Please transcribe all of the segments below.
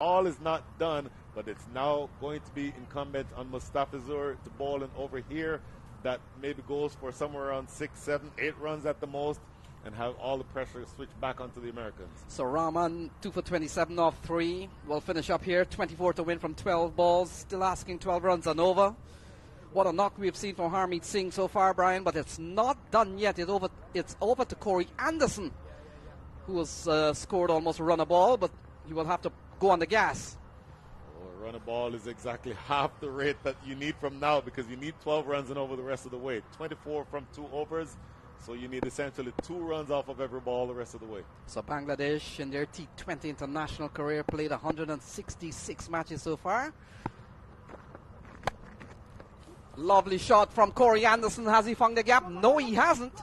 all is not done, but it's now going to be incumbent on Mustafizur to bowl and over here. That maybe goes for somewhere around 6, 7, 8 runs at the most, and have all the pressure switch back onto the Americans. So Rahman 2 for 27 off 3. We'll finish up here. 24 to win from 12 balls. Still asking 12 runs and over. What a knock we've seen from Harmeet Singh so far, Brian, but it's not done yet. It's over to Corey Anderson, who has scored almost a run a ball, but he will have to go on the gas. A run a ball is exactly half the rate that you need from now, because you need 12 runs and over the rest of the way. 24 from 2 overs, so you need essentially 2 runs off of every ball the rest of the way. So Bangladesh in their T20 international career played 166 matches so far. Lovely shot from Corey Anderson. Has he found the gap? No, he hasn't.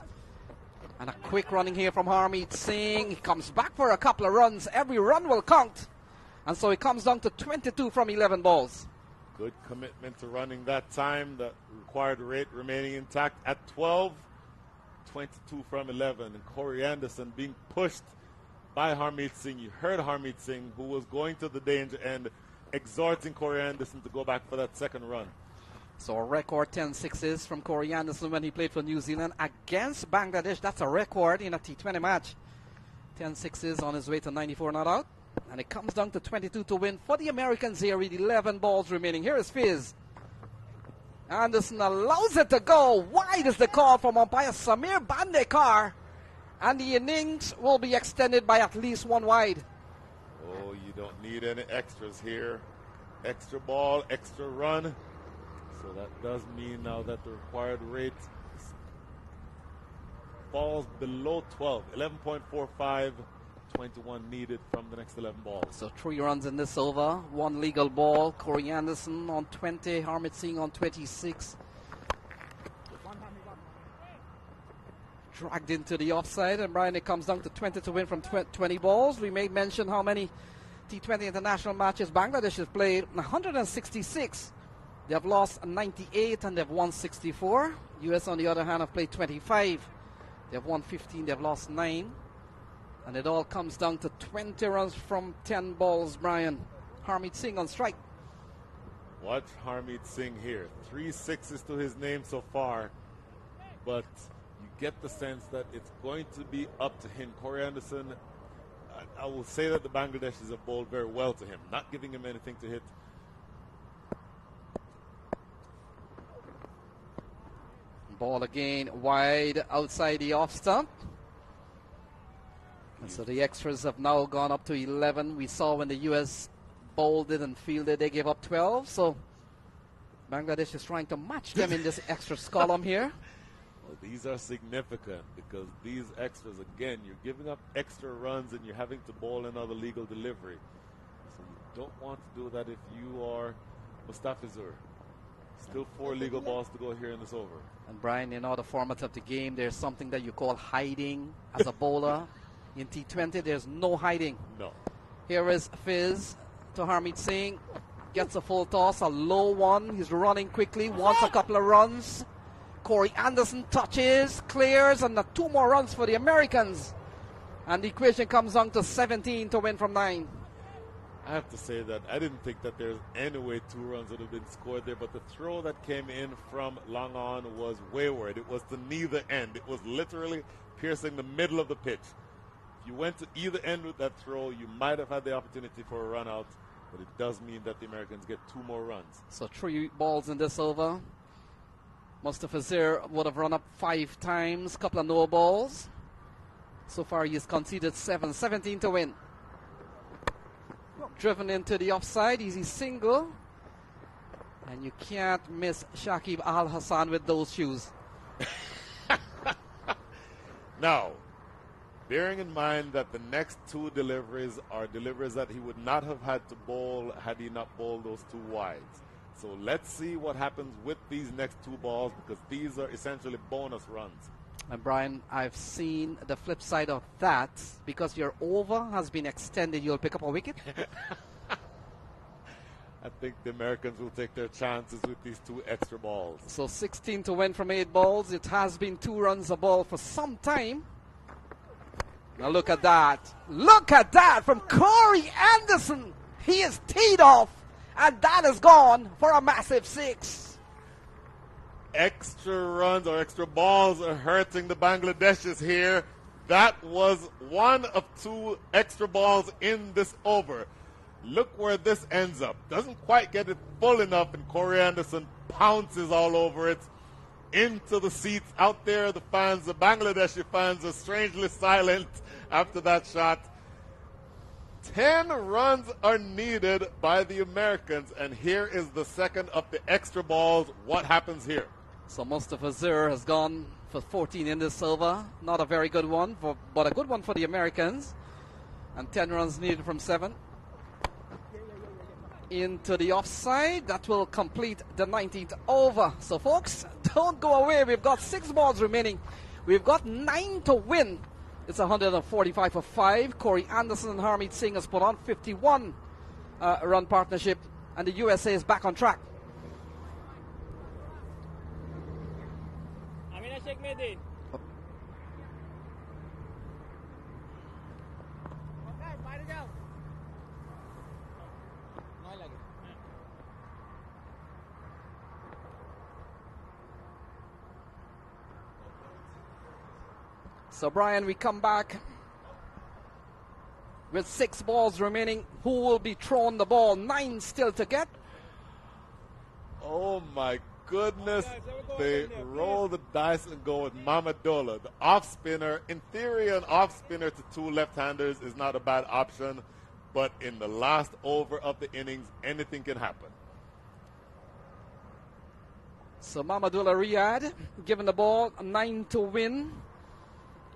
And a quick running here from Harmeet Singh. He comes back for a couple of runs. Every run will count. And so it comes down to 22 from 11 balls. Good commitment to running that time. The required rate remaining intact at 12. 22 from 11. And Corey Anderson being pushed by Harmeet Singh. You heard Harmeet Singh, who was going to the danger end, exhorting Corey Anderson to go back for that second run. So a record 10 sixes from Corey Anderson when he played for New Zealand against Bangladesh. That's a record in a T20 match. 10 sixes on his way to 94 not out. And it comes down to 22 to win for the Americans here with 11 balls remaining. Here is Fizz. Anderson allows it to go. Wide is the call from umpire Samir Bandekar. And the innings will be extended by at least 1 wide. Oh, you don't need any extras here. Extra ball, extra run. So that does mean now that the required rate falls below 12. 11.45, 21 needed from the next 11 balls. So 3 runs in this over, 1 legal ball. Corey Anderson on 20, Harmeet Singh on 26. Dragged into the offside, and Brian, it comes down to 20 to win from 20 balls. We may mention how many T20 international matches Bangladesh has played. 166. They have lost 98 and they've won 64. US, on the other hand, have played 25. They have won 15, they've lost 9. And it all comes down to 20 runs from 10 balls, Brian. Harmeet Singh on strike. Watch Harmeet Singh here. 3 sixes to his name so far. But you get the sense that it's going to be up to him. Corey Anderson, I will say that the Bangladeshis have bowled very well to him, not giving him anything to hit. Ball again wide outside the off stump. And so the extras have now gone up to 11. We saw when the US bowled it and fielded, they gave up 12. So Bangladesh is trying to match them in this extras column here. Well, these are significant because these extras, again, you're giving up extra runs and you're having to bowl another legal delivery. So you don't want to do that if you are Mustafizur. Still 4 legal balls to go here in this over. And Brian, in all the formats of the game, there's something that you call hiding as a bowler. In T20, there's no hiding. No. Here is Fizz to Harmeet Singh. Gets a full toss, a low one. He's running quickly, wants a couple of runs. Corey Anderson touches, clears, and 2 more runs for the Americans. And the equation comes down to 17 to win from 9. I have to say that I didn't think that there's any way 2 runs would have been scored there, but the throw that came in from long on was wayward. It was to neither end. It was literally piercing the middle of the pitch. If you went to either end with that throw, you might have had the opportunity for a run out, but it does mean that the Americans get 2 more runs. So 3 balls in this over. Mustafizur would have run up 5 times, couple of no balls. So far he's conceded 7, 17 to win. Driven into the offside, easy single. And you can't miss Shakib Al Hassan with those shoes. Now, bearing in mind that the next 2 deliveries are deliveries that he would not have had to bowl had he not bowled those 2 wides. So let's see what happens with these next 2 balls, because these are essentially bonus runs. And Brian, I've seen the flip side of that. Because your over has been extended, you'll pick up a wicket. I think the Americans will take their chances with these 2 extra balls. So 16 to win from 8 balls. It has been 2 runs a ball for some time. Now look at that. Look at that from Corey Anderson. He is teed off, and that is gone for a massive 6. Extra runs or extra balls are hurting the Bangladeshis here. That was one of 2 extra balls in this over. Look where this ends up. Doesn't quite get it full enough, and Corey Anderson pounces all over it into the seats. Out there, the fans, the Bangladeshi fans, are strangely silent after that shot. 10 runs are needed by the Americans, and here is the second of the extra balls. What happens here? So Mustafa Zur has gone for 14 in this over. Not a very good one, but a good one for the Americans. And 10 runs needed from 7. Into the offside. That will complete the 19th over. So, folks, don't go away. We've got 6 balls remaining. We've got 9 to win. It's 145 for 5. Corey Anderson and Harmeet Singh has put on 51 run partnership, and the USA is back on track. So, Brian, we come back with 6 balls remaining. Who will be thrown the ball? 9 still to get. Oh, my goodness. They roll the dice and go with Mamadola, the off spinner. In theory, an off spinner to 2 left-handers is not a bad option, but in the last over of the innings, anything can happen. So, Mamadola Riyadh given the ball, 9 to win.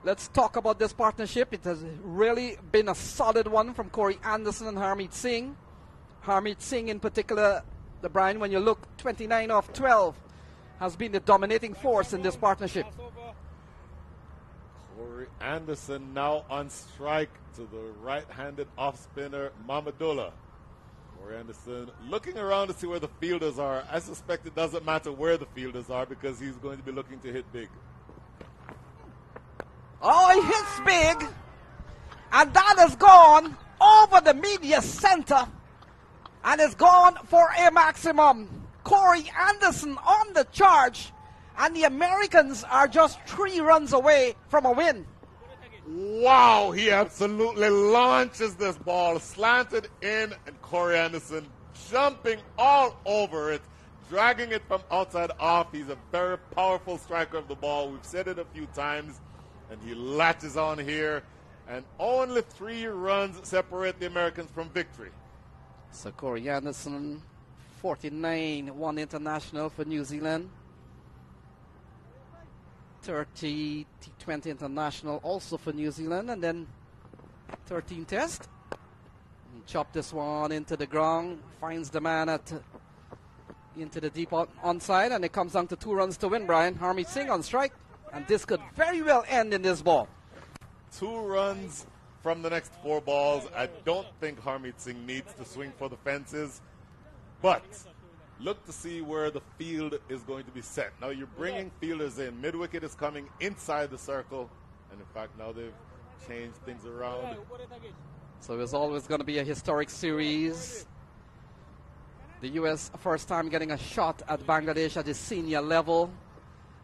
Let's talk about this partnership. It has really been a solid one from Corey Anderson and Harmeet Singh. Harmeet Singh in particular, the Brian, when you look, 29 off 12, has been the dominating force in this partnership. Corey Anderson now on strike to the right-handed off-spinner Mamadola. Corey Anderson looking around to see where the fielders are. I suspect it doesn't matter where the fielders are because he's going to be looking to hit big. Oh, he hits big, and that has gone over the media center, and is gone for a maximum. Corey Anderson on the charge, and the Americans are just 3 runs away from a win. Wow, he absolutely launches this ball, slanted in, and Corey Anderson jumping all over it, dragging it from outside off. He's a very powerful striker of the ball. We've said it a few times. And he latches on here, and only 3 runs separate the Americans from victory. So Corey Anderson, 49, 1 international for New Zealand. 30 T20 international also for New Zealand, and then 13 test. He chopped this one into the ground, finds the man into the deep onside, and it comes down to 2 runs to win, Brian. Harmeet Singh on strike. And this could very well end in this ball. 2 runs from the next 4 balls. I don't think Harmeet Singh needs to swing for the fences. But look to see where the field is going to be set. Now you're bringing fielders in. Mid-wicket is coming inside the circle. And in fact, now they've changed things around. So it's always going to be a historic series. The U.S. first time getting a shot at Bangladesh at the senior level.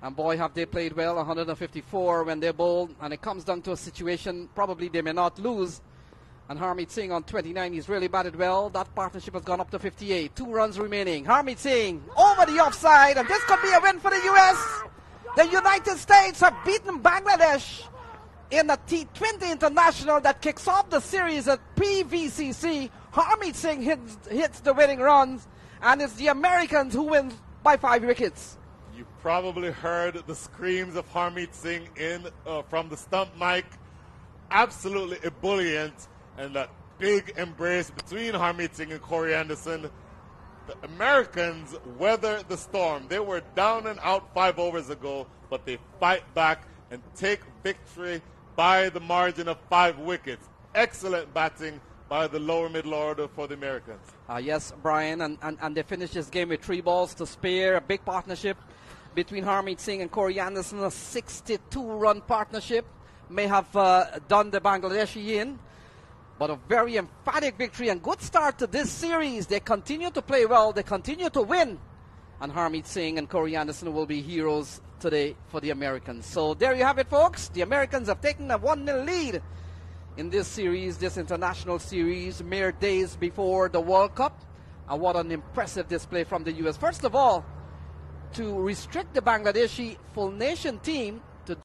And boy, have they played well, 154 when they bowled. And it comes down to a situation probably they may not lose. And Harmeet Singh on 29, he's really batted well. That partnership has gone up to 58. 2 runs remaining. Harmeet Singh over the offside. And this could be a win for the U.S. The United States have beaten Bangladesh in a T20 international that kicks off the series at PVCC. Harmeet Singh hits the winning runs. And it's the Americans who win by 5 wickets. You probably heard the screams of Harmeet Singh from the stump mic. Absolutely ebullient. And that big embrace between Harmeet Singh and Corey Anderson. The Americans weather the storm. They were down and out 5 overs ago, but they fight back and take victory by the margin of 5 wickets. Excellent batting by the lower middle order for the Americans. Yes, Brian, and they finished this game with 3 balls to spare. A big partnership between Harmeet Singh and Corey Anderson, a 62-run partnership, may have done the Bangladeshi in. But a very emphatic victory and good start to this series. They continue to play well. They continue to win. And Harmeet Singh and Corey Anderson will be heroes today for the Americans. So there you have it, folks. The Americans have taken a 1-0 lead in this series, this international series, mere days before the World Cup. And what an impressive display from the U.S. First of all, to restrict the Bangladeshi full nation team